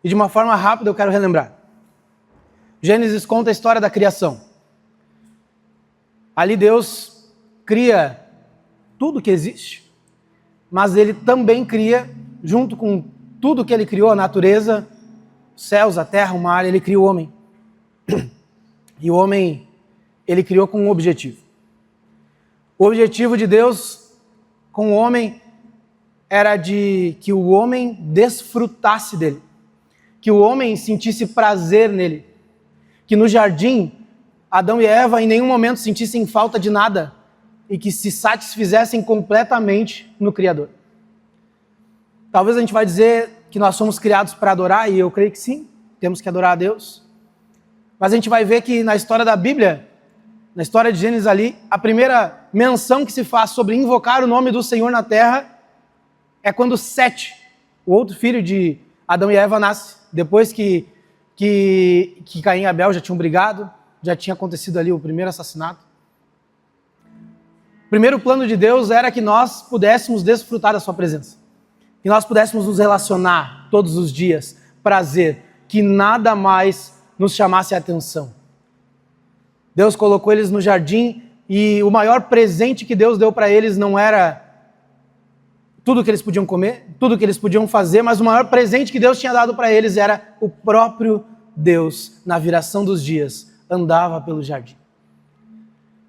E de uma forma rápida eu quero relembrar. Gênesis conta a história da criação. Ali Deus cria tudo que existe, mas Ele também cria, junto com tudo que Ele criou, a natureza, os céus, a terra, o mar, Ele cria o homem. E o homem, Ele criou com um objetivo. O objetivo de Deus com o homem era de que o homem desfrutasse dele, que o homem sentisse prazer nele, que no jardim, Adão e Eva em nenhum momento sentissem falta de nada e que se satisfizessem completamente no Criador. Talvez a gente vai dizer que nós somos criados para adorar, e eu creio que sim, temos que adorar a Deus. Mas a gente vai ver que na história da Bíblia, na história de Gênesis ali, a primeira menção que se faz sobre invocar o nome do Senhor na terra é quando Sete, o outro filho de Adão e Eva, nasce. Depois que Caim e Abel já tinham brigado, já tinha acontecido ali o primeiro assassinato. O primeiro plano de Deus era que nós pudéssemos desfrutar da sua presença, que nós pudéssemos nos relacionar todos os dias, prazer, que nada mais nos chamasse a atenção. Deus colocou eles no jardim e o maior presente que Deus deu para eles não era tudo que eles podiam comer, tudo que eles podiam fazer, mas o maior presente que Deus tinha dado para eles era o próprio Deus, na viração dos dias, andava pelo jardim.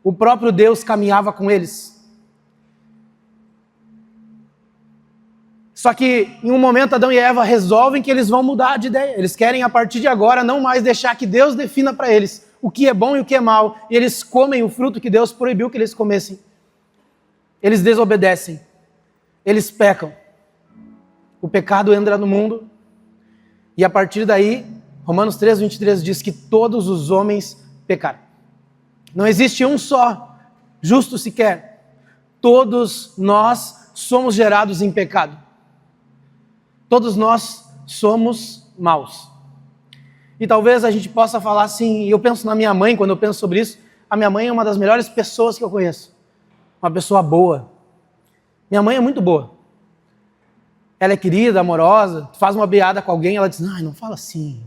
O próprio Deus caminhava com eles. Só que em um momento Adão e Eva resolvem que eles vão mudar de ideia. Eles querem a partir de agora não mais deixar que Deus defina para eles o que é bom e o que é mal. E eles comem o fruto que Deus proibiu que eles comessem. Eles desobedecem. Eles pecam. O pecado entra no mundo. E a partir daí, Romanos 3:23 diz que todos os homens pecaram. Não existe um só justo sequer. Todos nós somos gerados em pecado. Todos nós somos maus. E talvez a gente possa falar assim, eu penso na minha mãe, quando eu penso sobre isso, a minha mãe é uma das melhores pessoas que eu conheço. Uma pessoa boa. Minha mãe é muito boa. Ela é querida, amorosa, faz uma piada com alguém, ela diz, não fala assim.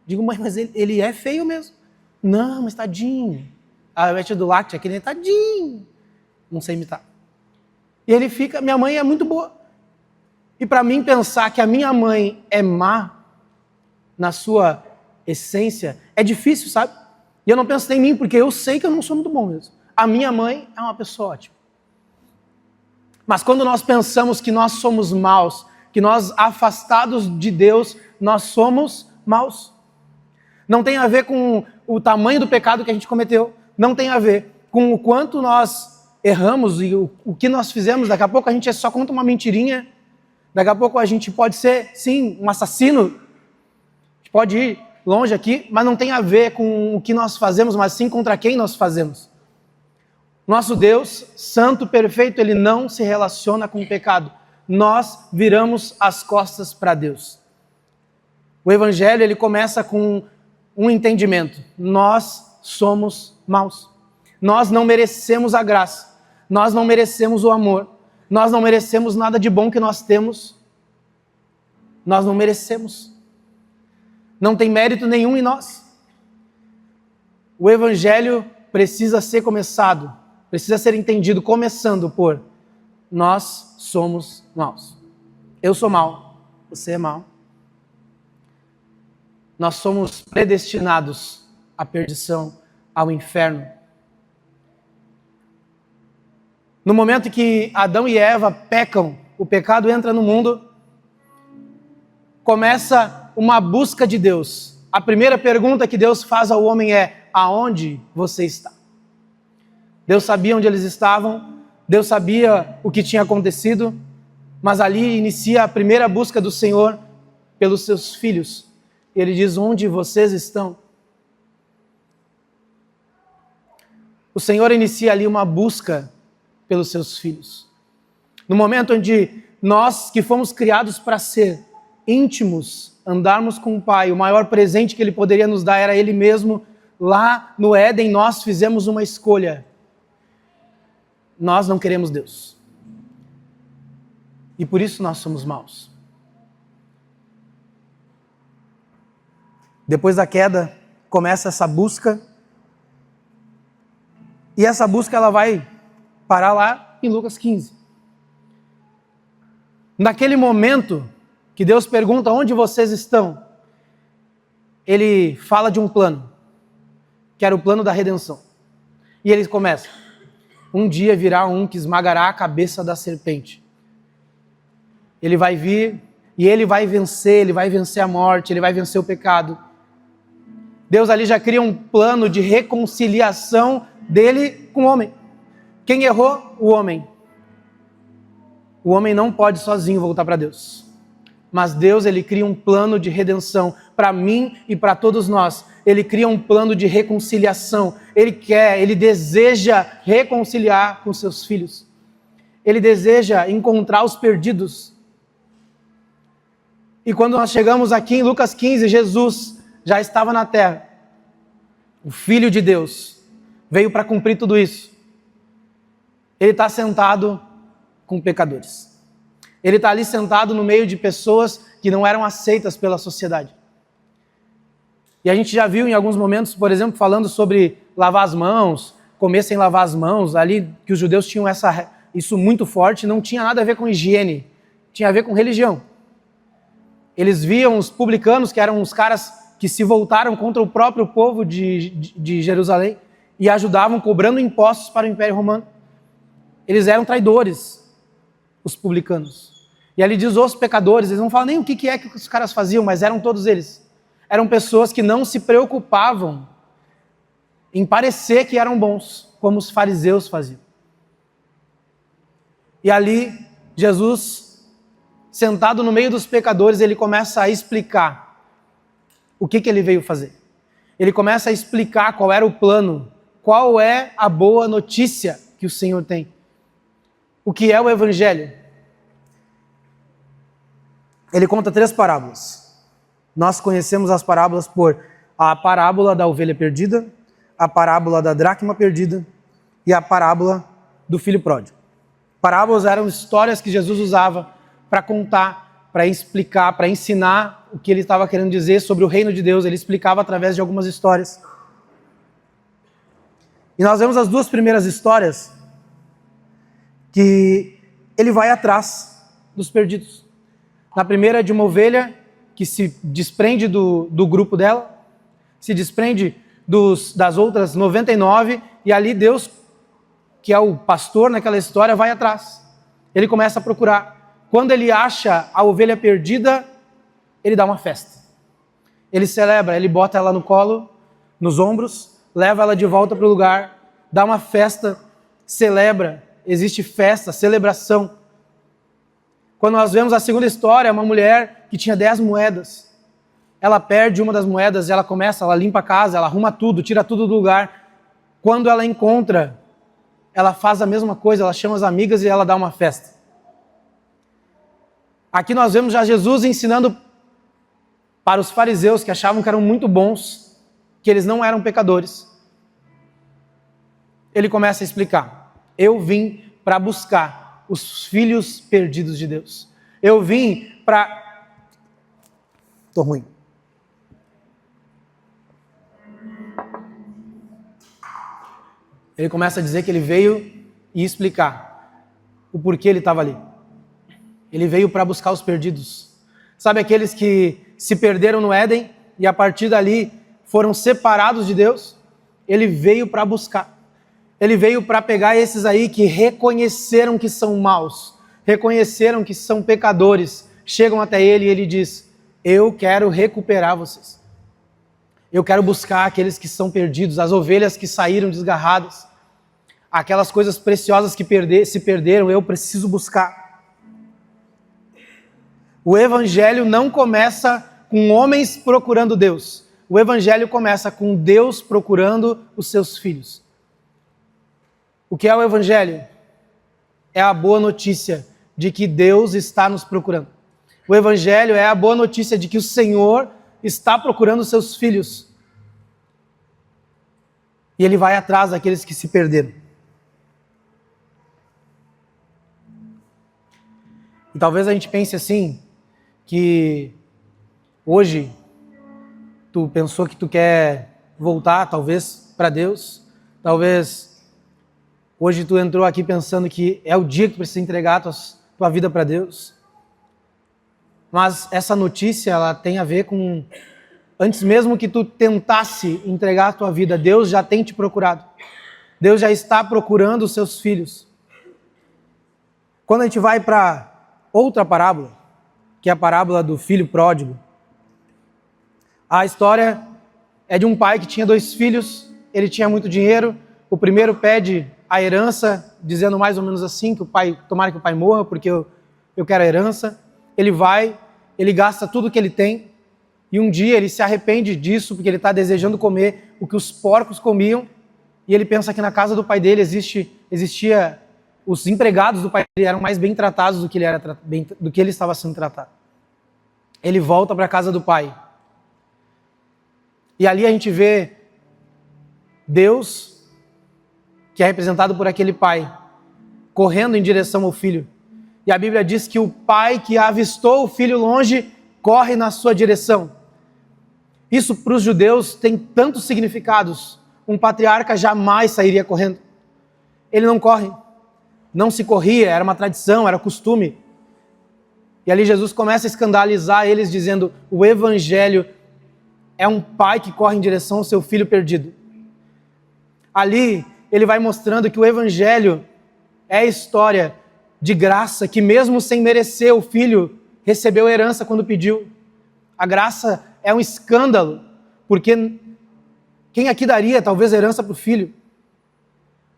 Digo, mãe, mas ele é feio mesmo. Não, mas tadinho. A Beth do Láctea, aquele tadinho. Não sei imitar. E ele fica, minha mãe é muito boa. E para mim pensar que a minha mãe é má na sua essência é difícil, sabe? E eu não penso em mim porque eu sei que eu não sou muito bom mesmo. A minha mãe é uma pessoa ótima. Mas quando nós pensamos que nós somos maus, que nós afastados de Deus, nós somos maus. Não tem a ver com o tamanho do pecado que a gente cometeu. Não tem a ver com o quanto nós erramos e o que nós fizemos. Daqui a pouco a gente só conta uma mentirinha. Daqui a pouco a gente pode ser, sim, um assassino. A gente pode ir longe aqui, mas não tem a ver com o que nós fazemos, mas sim contra quem nós fazemos. Nosso Deus, santo, perfeito, Ele não se relaciona com o pecado. Nós viramos as costas para Deus. O Evangelho, ele começa com um entendimento. Nós somos maus. Nós não merecemos a graça. Nós não merecemos o amor. Nós não merecemos nada de bom que nós temos. Nós não merecemos. Não tem mérito nenhum em nós. O Evangelho precisa ser começado, precisa ser entendido começando por nós somos maus. Eu sou mau, você é mau. Nós somos predestinados à perdição, ao inferno. No momento que Adão e Eva pecam, o pecado entra no mundo, começa uma busca de Deus. A primeira pergunta que Deus faz ao homem é: aonde você está? Deus sabia onde eles estavam, Deus sabia o que tinha acontecido, mas ali inicia a primeira busca do Senhor pelos seus filhos. E Ele diz: onde vocês estão? O Senhor inicia ali uma busca pelos seus filhos. No momento onde nós, que fomos criados para ser íntimos, andarmos com o Pai, o maior presente que Ele poderia nos dar era Ele mesmo. Lá no Éden nós fizemos uma escolha. Nós não queremos Deus. E por isso nós somos maus. Depois da queda, começa essa busca. E essa busca ela vai parar lá em Lucas 15. Naquele momento que Deus pergunta onde vocês estão, ele fala de um plano, que era o plano da redenção. E ele começa: um dia virá um que esmagará a cabeça da serpente. Ele vai vir e ele vai vencer a morte, ele vai vencer o pecado. Deus ali já cria um plano de reconciliação dele com o homem. Quem errou? O homem. O homem não pode sozinho voltar para Deus. Mas Deus, ele cria um plano de redenção para mim e para todos nós. Ele cria um plano de reconciliação. Ele deseja reconciliar com seus filhos. Ele deseja encontrar os perdidos. E quando nós chegamos aqui em Lucas 15, Jesus já estava na terra. O Filho de Deus veio para cumprir tudo isso. Ele está sentado com pecadores. Ele está ali sentado no meio de pessoas que não eram aceitas pela sociedade. E a gente já viu em alguns momentos, por exemplo, falando sobre lavar as mãos, comer sem lavar as mãos, ali que os judeus tinham isso muito forte, não tinha nada a ver com higiene, tinha a ver com religião. Eles viam os publicanos, que eram os caras que se voltaram contra o próprio povo de Jerusalém e ajudavam cobrando impostos para o Império Romano. Eles eram traidores, os publicanos. E ali diz os pecadores, eles não falam nem o que é que os caras faziam, mas eram todos eles. Eram pessoas que não se preocupavam em parecer que eram bons, como os fariseus faziam. E ali, Jesus, sentado no meio dos pecadores, ele começa a explicar o que ele veio fazer. Ele começa a explicar qual era o plano, qual é a boa notícia que o Senhor tem. O que é o Evangelho? Ele conta 3 parábolas. Nós conhecemos as parábolas por a parábola da ovelha perdida, a parábola da dracma perdida e a parábola do filho pródigo. Parábolas eram histórias que Jesus usava para contar, para explicar, para ensinar o que ele estava querendo dizer sobre o reino de Deus. Ele explicava através de algumas histórias. E nós vemos as 2 primeiras histórias que ele vai atrás dos perdidos. Na primeira é de uma ovelha que se desprende do grupo dela, se desprende das outras 99, e ali Deus, que é o pastor naquela história, vai atrás. Ele começa a procurar. Quando ele acha a ovelha perdida, ele dá uma festa. Ele celebra, ele bota ela no colo, nos ombros, leva ela de volta para o lugar, dá uma festa, celebra, existe festa, celebração. Quando nós vemos a segunda história, uma mulher que tinha 10 moedas, ela perde uma das moedas, ela limpa a casa, ela arruma tudo, tira tudo do lugar. Quando ela encontra, ela faz a mesma coisa, ela chama as amigas e ela dá uma festa. Aqui nós vemos já Jesus ensinando para os fariseus que achavam que eram muito bons, que eles não eram pecadores. Ele começa a explicar: eu vim para buscar os filhos perdidos de Deus. Eu vim para... Tô ruim. Ele começa a dizer que ele veio e explicar o porquê ele estava ali. Ele veio para buscar os perdidos. Sabe aqueles que se perderam no Éden e a partir dali foram separados de Deus? Ele veio para buscar. Ele veio para pegar esses aí que reconheceram que são maus, reconheceram que são pecadores, chegam até ele e ele diz: eu quero recuperar vocês. Eu quero buscar aqueles que são perdidos, as ovelhas que saíram desgarradas, aquelas coisas preciosas que se perderam, eu preciso buscar. O Evangelho não começa com homens procurando Deus. O Evangelho começa com Deus procurando os seus filhos. O que é o Evangelho? É a boa notícia de que Deus está nos procurando. O Evangelho é a boa notícia de que o Senhor está procurando os seus filhos. E Ele vai atrás daqueles que se perderam. E talvez a gente pense assim, que hoje Tu pensou que tu quer voltar, talvez, para Deus. Talvez hoje tu entrou aqui pensando que é o dia que tu precisa entregar tua vida para Deus. Mas essa notícia, ela tem a ver com... Antes mesmo que tu tentasse entregar a tua vida, Deus já tem te procurado. Deus já está procurando os seus filhos. Quando a gente vai para outra parábola, que é a parábola do filho pródigo, a história é de um pai que tinha 2 filhos, ele tinha muito dinheiro, o primeiro pede a herança, dizendo mais ou menos assim, que o pai, tomara que o pai morra, porque eu quero a herança. Ele vai, ele gasta tudo que ele tem, e um dia ele se arrepende disso, porque ele está desejando comer o que os porcos comiam, e ele pensa que na casa do pai dele existia os empregados do pai dele eram mais bem tratados do que ele estava sendo tratado. Ele volta para a casa do pai. E ali a gente vê Deus, que é representado por aquele pai, correndo em direção ao filho. E a Bíblia diz que o pai que avistou o filho longe corre na sua direção. Isso para os judeus tem tantos significados. Um patriarca jamais sairia correndo. Ele não corre. Não se corria, era uma tradição, era costume. E ali Jesus começa a escandalizar eles dizendo: o evangelho é um pai que corre em direção ao seu filho perdido. Ali ele vai mostrando que o evangelho é a história de graça, que mesmo sem merecer o filho recebeu herança quando pediu. A graça é um escândalo, porque quem aqui daria talvez herança para o filho?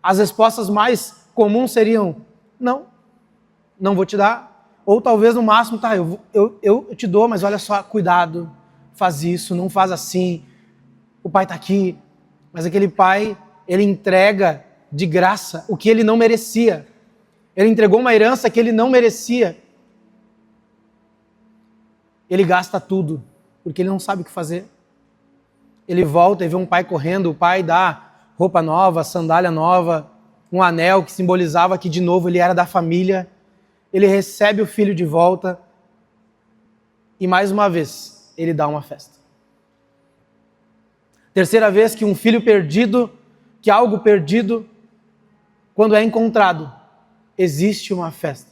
As respostas mais comuns seriam: não vou te dar. Ou talvez no máximo, tá, eu te dou, mas olha só, cuidado, faz isso, não faz assim, o pai está aqui. Mas aquele pai, ele entrega de graça o que ele não merecia. Ele entregou uma herança que ele não merecia. Ele gasta tudo, porque ele não sabe o que fazer. Ele volta e vê um pai correndo, o pai dá roupa nova, sandália nova, um anel que simbolizava que de novo ele era da família. Ele recebe o filho de volta e mais uma vez ele dá uma festa. Terceira vez que um filho perdido, que algo perdido, quando é encontrado, existe uma festa.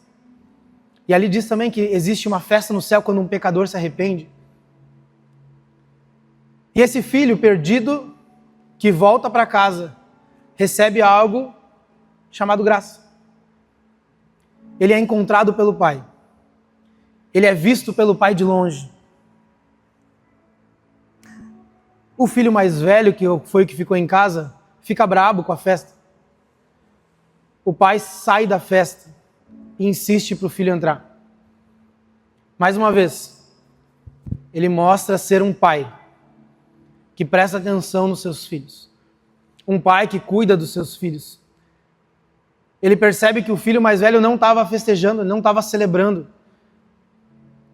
E ali diz também que existe uma festa no céu quando um pecador se arrepende. E esse filho perdido, que volta para casa, recebe algo chamado graça. Ele é encontrado pelo pai. Ele é visto pelo pai de longe. O filho mais velho, que foi o que ficou em casa, fica brabo com a festa. O pai sai da festa e insiste para o filho entrar. Mais uma vez, ele mostra ser um pai que presta atenção nos seus filhos. Um pai que cuida dos seus filhos. Ele percebe que o filho mais velho não estava festejando, não estava celebrando.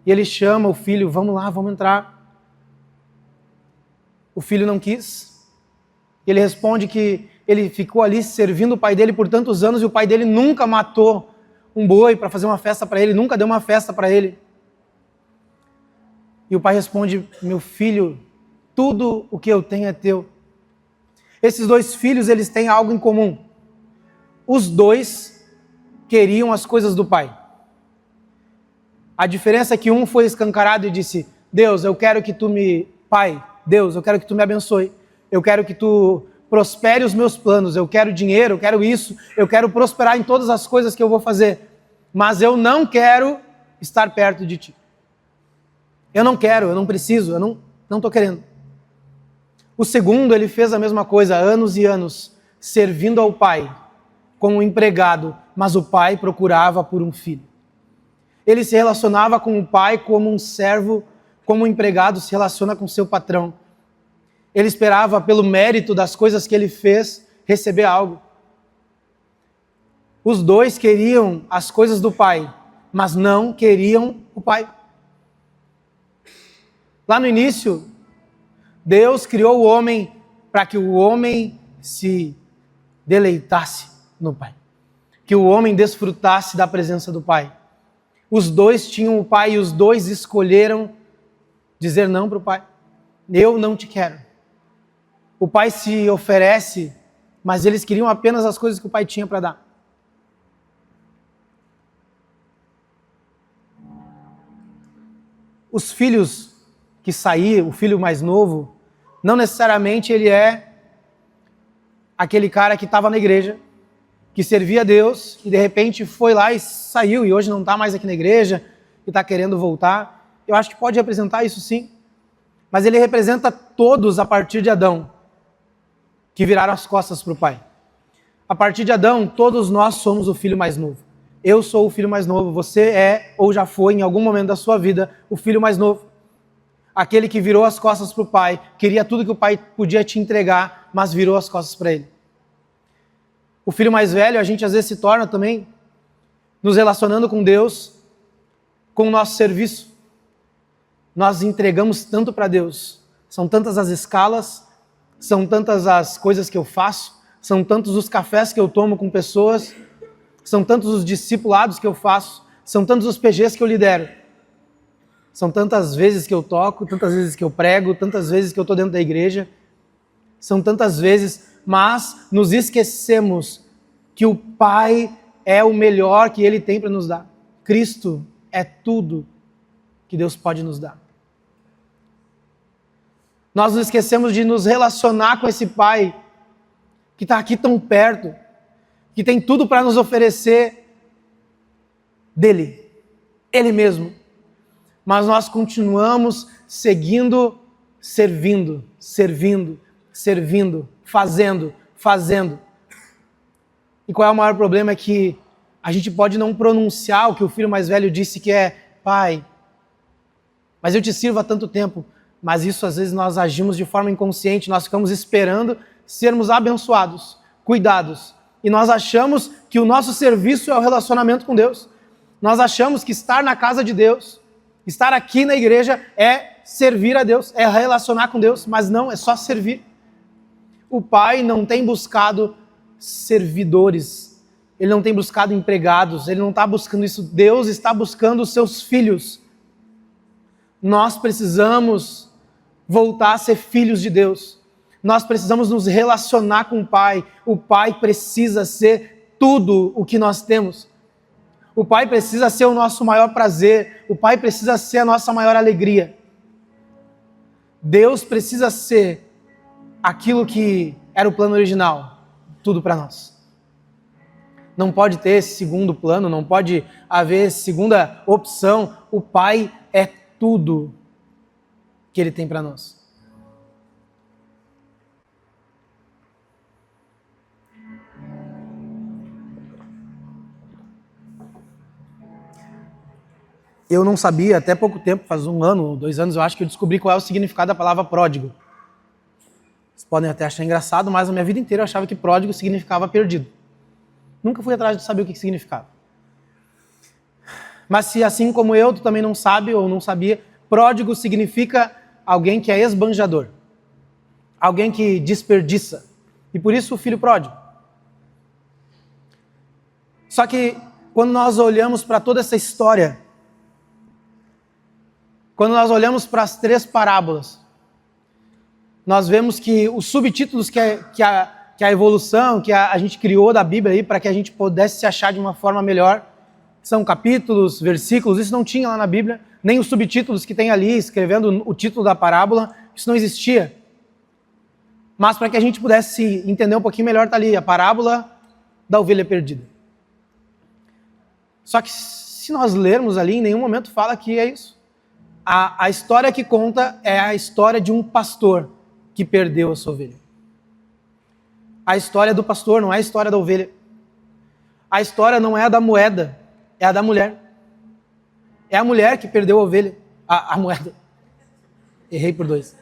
E ele chama o filho: vamos lá, vamos entrar. O filho não quis. Ele responde que ele ficou ali servindo o pai dele por tantos anos e o pai dele nunca matou um boi para fazer uma festa para ele, nunca deu uma festa para ele. E o pai responde: meu filho, tudo o que eu tenho é teu. Esses 2 filhos, eles têm algo em comum. Os 2 queriam as coisas do pai. A diferença é que um foi escancarado e disse: Deus, eu quero que tu Pai, Deus, eu quero que tu me abençoe. Eu quero que tu prospere os meus planos. Eu quero dinheiro, eu quero isso. Eu quero prosperar em todas as coisas que eu vou fazer. Mas eu não quero estar perto de ti. Eu não quero, eu não preciso, eu não estou querendo. O segundo, ele fez a mesma coisa, anos e anos, servindo ao pai, como um empregado, mas o pai procurava por um filho. Ele se relacionava com o pai como um servo, como um empregado se relaciona com seu patrão. Ele esperava, pelo mérito das coisas que ele fez, receber algo. Os 2 queriam as coisas do pai, mas não queriam o pai. Lá no início, Deus criou o homem para que o homem se deleitasse no pai, que o homem desfrutasse da presença do pai. Os 2 tinham o pai e os 2 escolheram dizer não para o pai. Eu não te quero. O pai se oferece, mas eles queriam apenas as coisas que o pai tinha para dar. Os filhos que saíram, o filho mais novo, não necessariamente ele é aquele cara que estava na igreja, que servia a Deus, e de repente foi lá e saiu, e hoje não está mais aqui na igreja, e está querendo voltar. Eu acho que pode representar isso sim, mas ele representa todos a partir de Adão, que viraram as costas para o pai. A partir de Adão, todos nós somos o filho mais novo. Eu sou o filho mais novo, você é, ou já foi em algum momento da sua vida, o filho mais novo. Aquele que virou as costas para o pai, queria tudo que o pai podia te entregar, mas virou as costas para ele. O filho mais velho, a gente às vezes se torna também nos relacionando com Deus, com o nosso serviço. Nós entregamos tanto para Deus, são tantas as escalas, são tantas as coisas que eu faço, são tantos os cafés que eu tomo com pessoas, são tantos os discipulados que eu faço, são tantos os PGs que eu lidero. São tantas vezes que eu toco, tantas vezes que eu prego, tantas vezes que eu estou dentro da igreja. São tantas vezes, mas nos esquecemos que o Pai é o melhor que Ele tem para nos dar. Cristo é tudo que Deus pode nos dar. Nós nos esquecemos de nos relacionar com esse Pai que está aqui tão perto, que tem tudo para nos oferecer dele, Ele mesmo. Mas nós continuamos seguindo, servindo, fazendo. E qual é o maior problema? É que a gente pode não pronunciar o que o filho mais velho disse, que é: Pai, mas eu te sirvo há tanto tempo. Mas isso às vezes nós agimos de forma inconsciente, nós ficamos esperando sermos abençoados, cuidados. E nós achamos que o nosso serviço é o relacionamento com Deus. Nós achamos que estar na casa de Deus, estar aqui na igreja é servir a Deus, é relacionar com Deus, mas não, é só servir. O Pai não tem buscado servidores, Ele não tem buscado empregados, Ele não está buscando isso. Deus está buscando os seus filhos. Nós precisamos voltar a ser filhos de Deus. Nós precisamos nos relacionar com o Pai. O Pai precisa ser tudo o que nós temos. O Pai precisa ser o nosso maior prazer. O Pai precisa ser a nossa maior alegria. Deus precisa ser aquilo que era o plano original, tudo para nós. Não pode ter esse segundo plano, não pode haver segunda opção. O Pai é tudo que Ele tem para nós. Eu não sabia, até pouco tempo, faz 1 ano, 2 anos, eu acho que eu descobri qual é o significado da palavra pródigo. Vocês podem até achar engraçado, mas a minha vida inteira eu achava que pródigo significava perdido. Nunca fui atrás de saber o que significava. Mas se assim como eu, tu também não sabe ou não sabia, pródigo significa alguém que é esbanjador. Alguém que desperdiça. E por isso o filho pródigo. Só que quando nós olhamos para toda essa história, quando nós olhamos para as 3 parábolas, nós vemos que os subtítulos que a evolução, que a gente criou da Bíblia aí para que a gente pudesse se achar de uma forma melhor, são capítulos, versículos, isso não tinha lá na Bíblia, nem os subtítulos que tem ali, escrevendo o título da parábola, isso não existia. Mas para que a gente pudesse entender um pouquinho melhor, está ali a parábola da ovelha perdida. Só que se nós lermos ali, em nenhum momento fala que é isso. A história que conta é a história de um pastor que perdeu a sua ovelha. A história do pastor não é a história da ovelha. A história não é a da moeda, é a da mulher. É a mulher que perdeu a ovelha, a moeda. Errei por 2.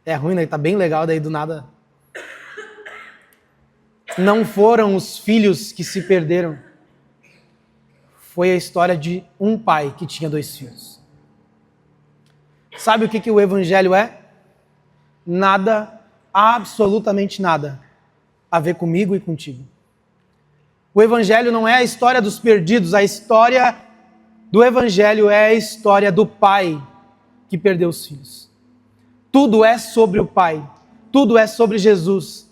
É ruim, né? Tá bem legal, daí do nada. Não foram os filhos que se perderam. Foi a história de um pai que tinha 2 filhos. Sabe o que o evangelho é? Nada, absolutamente nada, a ver comigo e contigo. O evangelho não é a história dos perdidos, a história do evangelho é a história do pai que perdeu os filhos. Tudo é sobre o Pai. Tudo é sobre Jesus.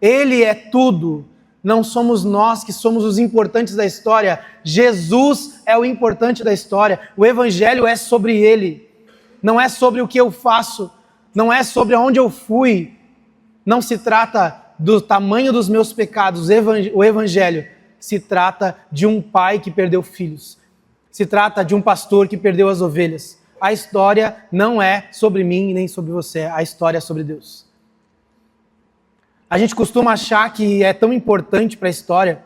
Ele é tudo. Não somos nós que somos os importantes da história. Jesus é o importante da história. O Evangelho é sobre Ele. Não é sobre o que eu faço. Não é sobre aonde eu fui. Não se trata do tamanho dos meus pecados. O Evangelho se trata de um pai que perdeu filhos. Se trata de um pastor que perdeu as ovelhas. A história não é sobre mim nem sobre você. A história é sobre Deus. A gente costuma achar que é tão importante para a história.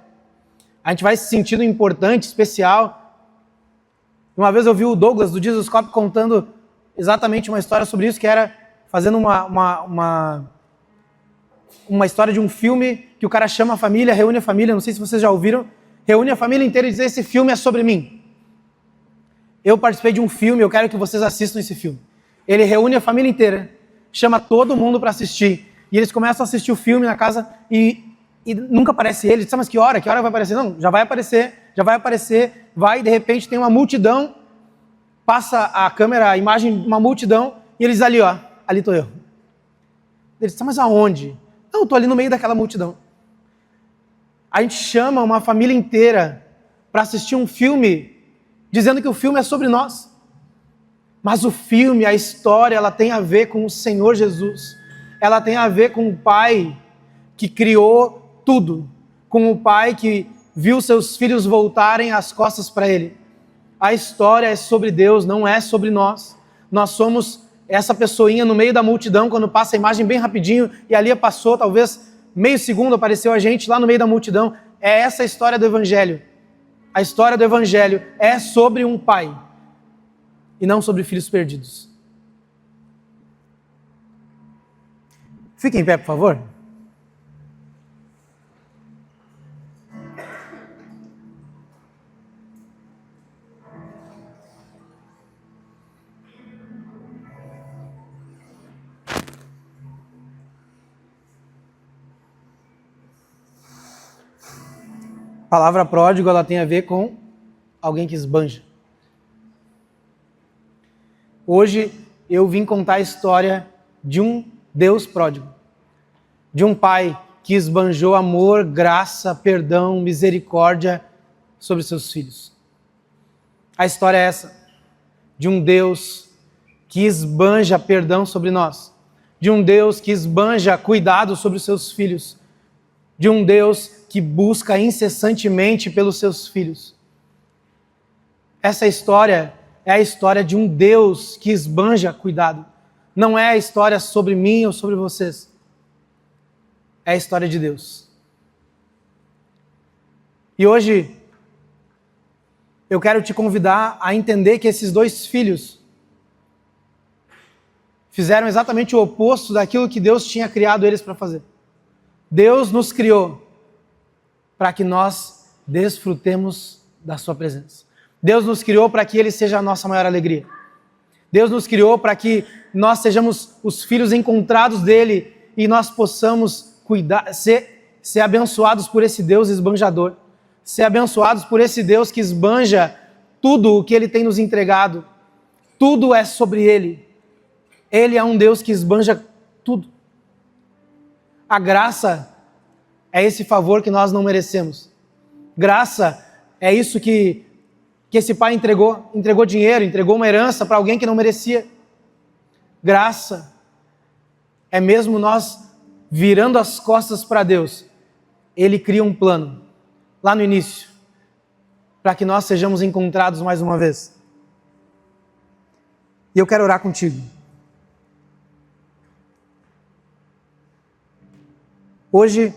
A gente vai se sentindo importante, especial. Uma vez eu vi o Douglas do Jesus Cop contando exatamente uma história sobre isso, que era fazendo uma história de um filme que o cara chama a família, reúne a família, não sei se vocês já ouviram, reúne a família inteira e diz: esse filme é sobre mim. Eu participei de um filme, eu quero que vocês assistam esse filme. Ele reúne a família inteira, chama todo mundo para assistir, e eles começam a assistir o filme na casa e nunca aparece ele. Diz: mas que hora vai aparecer? Não, já vai aparecer, vai, de repente tem uma multidão, passa a câmera, a imagem, uma multidão, e eles ali, ó, ali estou eu. Eles dizem: mas aonde? Não, eu estou ali no meio daquela multidão. A gente chama uma família inteira para assistir um filme, dizendo que o filme é sobre nós. Mas o filme, a história, ela tem a ver com o Senhor Jesus. Ela tem a ver com o Pai que criou tudo. Com o Pai que viu seus filhos voltarem as costas para Ele. A história é sobre Deus, não é sobre nós. Nós somos essa pessoinha no meio da multidão, quando passa a imagem bem rapidinho, e ali passou, talvez meio segundo, apareceu a gente lá no meio da multidão. É essa a história do Evangelho. A história do Evangelho é sobre um pai e não sobre filhos perdidos. Fique em pé, por favor. A palavra pródigo, ela tem a ver com alguém que esbanja. Hoje eu vim contar a história de um Deus pródigo. De um pai que esbanjou amor, graça, perdão, misericórdia sobre seus filhos. A história é essa. De um Deus que esbanja perdão sobre nós. De um Deus que esbanja cuidado sobre os seus filhos. De um Deus que busca incessantemente pelos seus filhos. Essa história é a história de um Deus que esbanja cuidado. Não é a história sobre mim ou sobre vocês. É a história de Deus. E hoje eu quero te convidar a entender que esses dois filhos fizeram exatamente o oposto daquilo que Deus tinha criado eles para fazer. Deus nos criou para que nós desfrutemos da sua presença. Deus nos criou para que Ele seja a nossa maior alegria. Deus nos criou para que nós sejamos os filhos encontrados dEle e nós possamos cuidar, ser abençoados por esse Deus esbanjador. Ser abençoados por esse Deus que esbanja tudo o que Ele tem nos entregado. Tudo é sobre Ele. Ele é um Deus que esbanja tudo. A graça é esse favor que nós não merecemos. Graça é isso que esse pai entregou. Entregou dinheiro, entregou uma herança para alguém que não merecia. Graça é mesmo nós virando as costas para Deus. Ele cria um plano, lá no início, para que nós sejamos encontrados mais uma vez. E eu quero orar contigo. Hoje,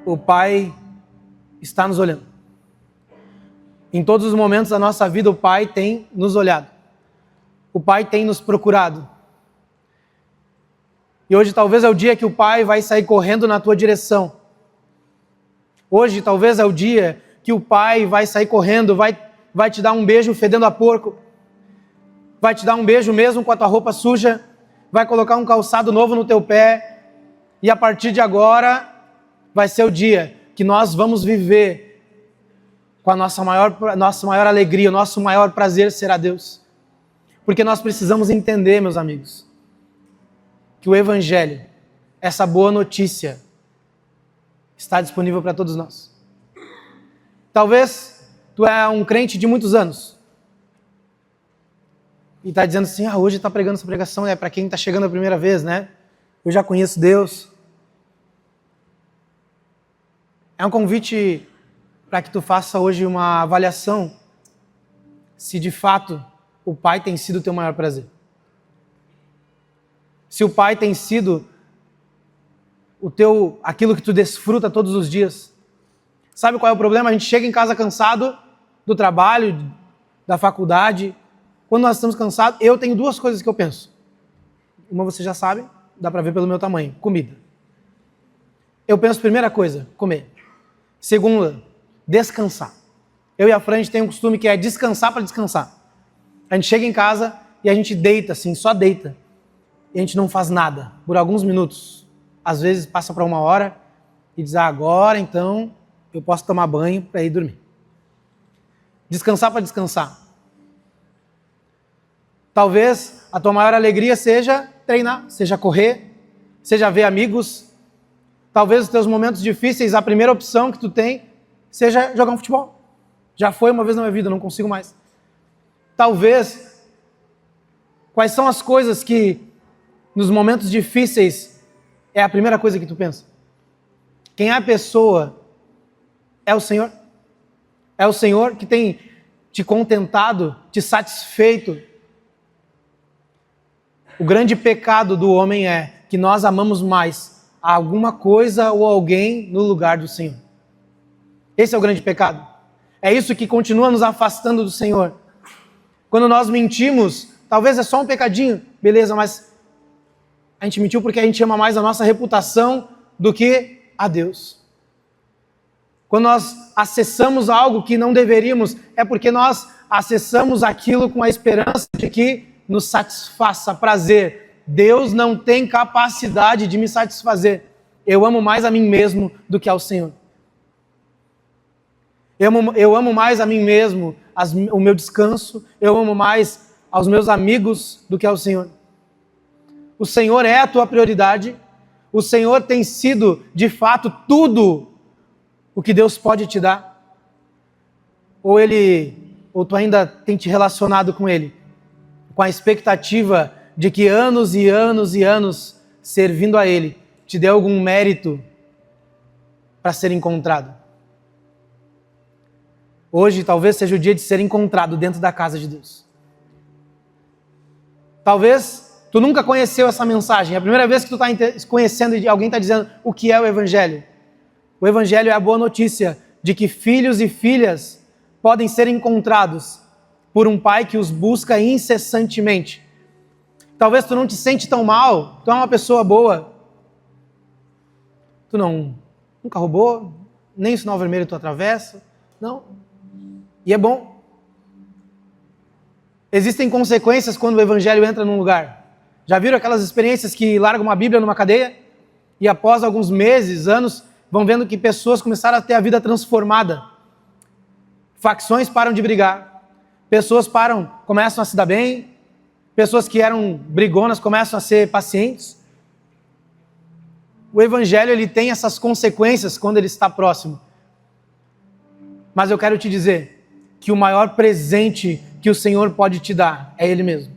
o Pai está nos olhando. Em todos os momentos da nossa vida, o Pai tem nos olhado. O Pai tem nos procurado. E hoje talvez é o dia que o Pai vai sair correndo na tua direção. Hoje talvez é o dia que o Pai vai sair correndo, vai te dar um beijo fedendo a porco. Vai te dar um beijo mesmo com a tua roupa suja. Vai colocar um calçado novo no teu pé. E a partir de agora vai ser o dia que nós vamos viver com a nossa maior alegria, o nosso maior prazer será Deus. Porque nós precisamos entender, meus amigos, que o Evangelho, essa boa notícia, está disponível para todos nós. Talvez tu é um crente de muitos anos e está dizendo assim, hoje está pregando essa pregação, é para quem está chegando a primeira vez, né? Eu já conheço Deus. É um convite para que tu faça hoje uma avaliação se de fato o Pai tem sido o teu maior prazer. Se o Pai tem sido aquilo que tu desfruta todos os dias. Sabe qual é o problema? A gente chega em casa cansado do trabalho, da faculdade. Quando nós estamos cansados, eu tenho duas coisas que eu penso. Uma você já sabe, dá para ver pelo meu tamanho, comida. Eu penso, primeira coisa, comer. Segunda, descansar. Eu e a Fran, a gente tem um costume que é descansar para descansar. A gente chega em casa e a gente deita assim, só deita. E a gente não faz nada por alguns minutos. Às vezes passa para 1 hora e diz, agora então eu posso tomar banho para ir dormir. Descansar para descansar. Talvez a tua maior alegria seja treinar, seja correr, seja ver amigos. Talvez os teus momentos difíceis, a primeira opção que tu tem seja jogar um futebol. Já foi uma vez na minha vida, não consigo mais. Talvez, quais são as coisas que nos momentos difíceis é a primeira coisa que tu pensa? Quem é a pessoa? É o Senhor. É o Senhor que tem te contentado, te satisfeito. O grande pecado do homem é que nós amamos mais alguma coisa ou alguém no lugar do Senhor. Esse é o grande pecado. É isso que continua nos afastando do Senhor. Quando nós mentimos, talvez é só um pecadinho, beleza, mas a gente mentiu porque a gente ama mais a nossa reputação do que a Deus. Quando nós acessamos algo que não deveríamos, é porque nós acessamos aquilo com a esperança de que nos satisfaça prazer. Deus não tem capacidade de me satisfazer. Eu amo mais a mim mesmo do que ao Senhor. Eu amo mais a mim mesmo, o meu descanso. Eu amo mais aos meus amigos do que ao Senhor. O Senhor é a tua prioridade. O Senhor tem sido, de fato, tudo o que Deus pode te dar. Ou tu ainda tem te relacionado com Ele, com a expectativa de que anos e anos e anos servindo a Ele te dê algum mérito para ser encontrado. Hoje talvez seja o dia de ser encontrado dentro da casa de Deus. Talvez tu nunca conheceu essa mensagem. É a primeira vez que tu está conhecendo e alguém está dizendo o que é o Evangelho. O Evangelho é a boa notícia de que filhos e filhas podem ser encontrados por um pai que os busca incessantemente. Talvez tu não te sente tão mal, tu é uma pessoa boa. Tu nunca roubou, nem o sinal vermelho tu atravessa. Não. E é bom. Existem consequências quando o Evangelho entra num lugar. Já viram aquelas experiências que largam uma Bíblia numa cadeia e após alguns meses, anos, vão vendo que pessoas começaram a ter a vida transformada. Facções param de brigar. Pessoas começam a se dar bem. Pessoas que eram brigonas começam a ser pacientes. O Evangelho ele tem essas consequências quando ele está próximo. Mas eu quero te dizer que o maior presente que o Senhor pode te dar é Ele mesmo.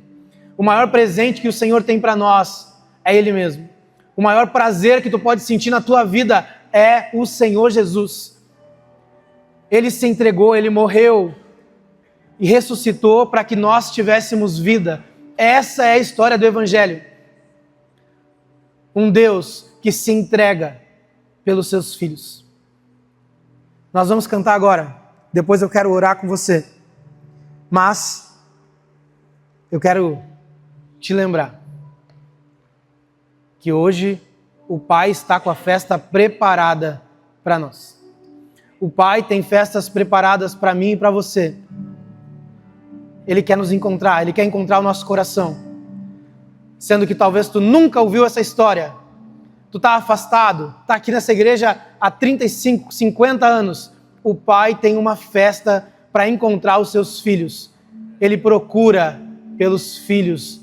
O maior presente que o Senhor tem para nós é Ele mesmo. O maior prazer que tu pode sentir na tua vida é o Senhor Jesus. Ele se entregou, Ele morreu e ressuscitou para que nós tivéssemos vida. Essa é a história do Evangelho. Um Deus que se entrega pelos seus filhos. Nós vamos cantar agora. Depois eu quero orar com você. Mas eu quero te lembrar que hoje o Pai está com a festa preparada para nós. O Pai tem festas preparadas para mim e para você. Ele quer nos encontrar, Ele quer encontrar o nosso coração. Sendo que talvez tu nunca ouviu essa história. Tu está afastado, está aqui nessa igreja há 35, 50 anos. O Pai tem uma festa para encontrar os seus filhos. Ele procura pelos filhos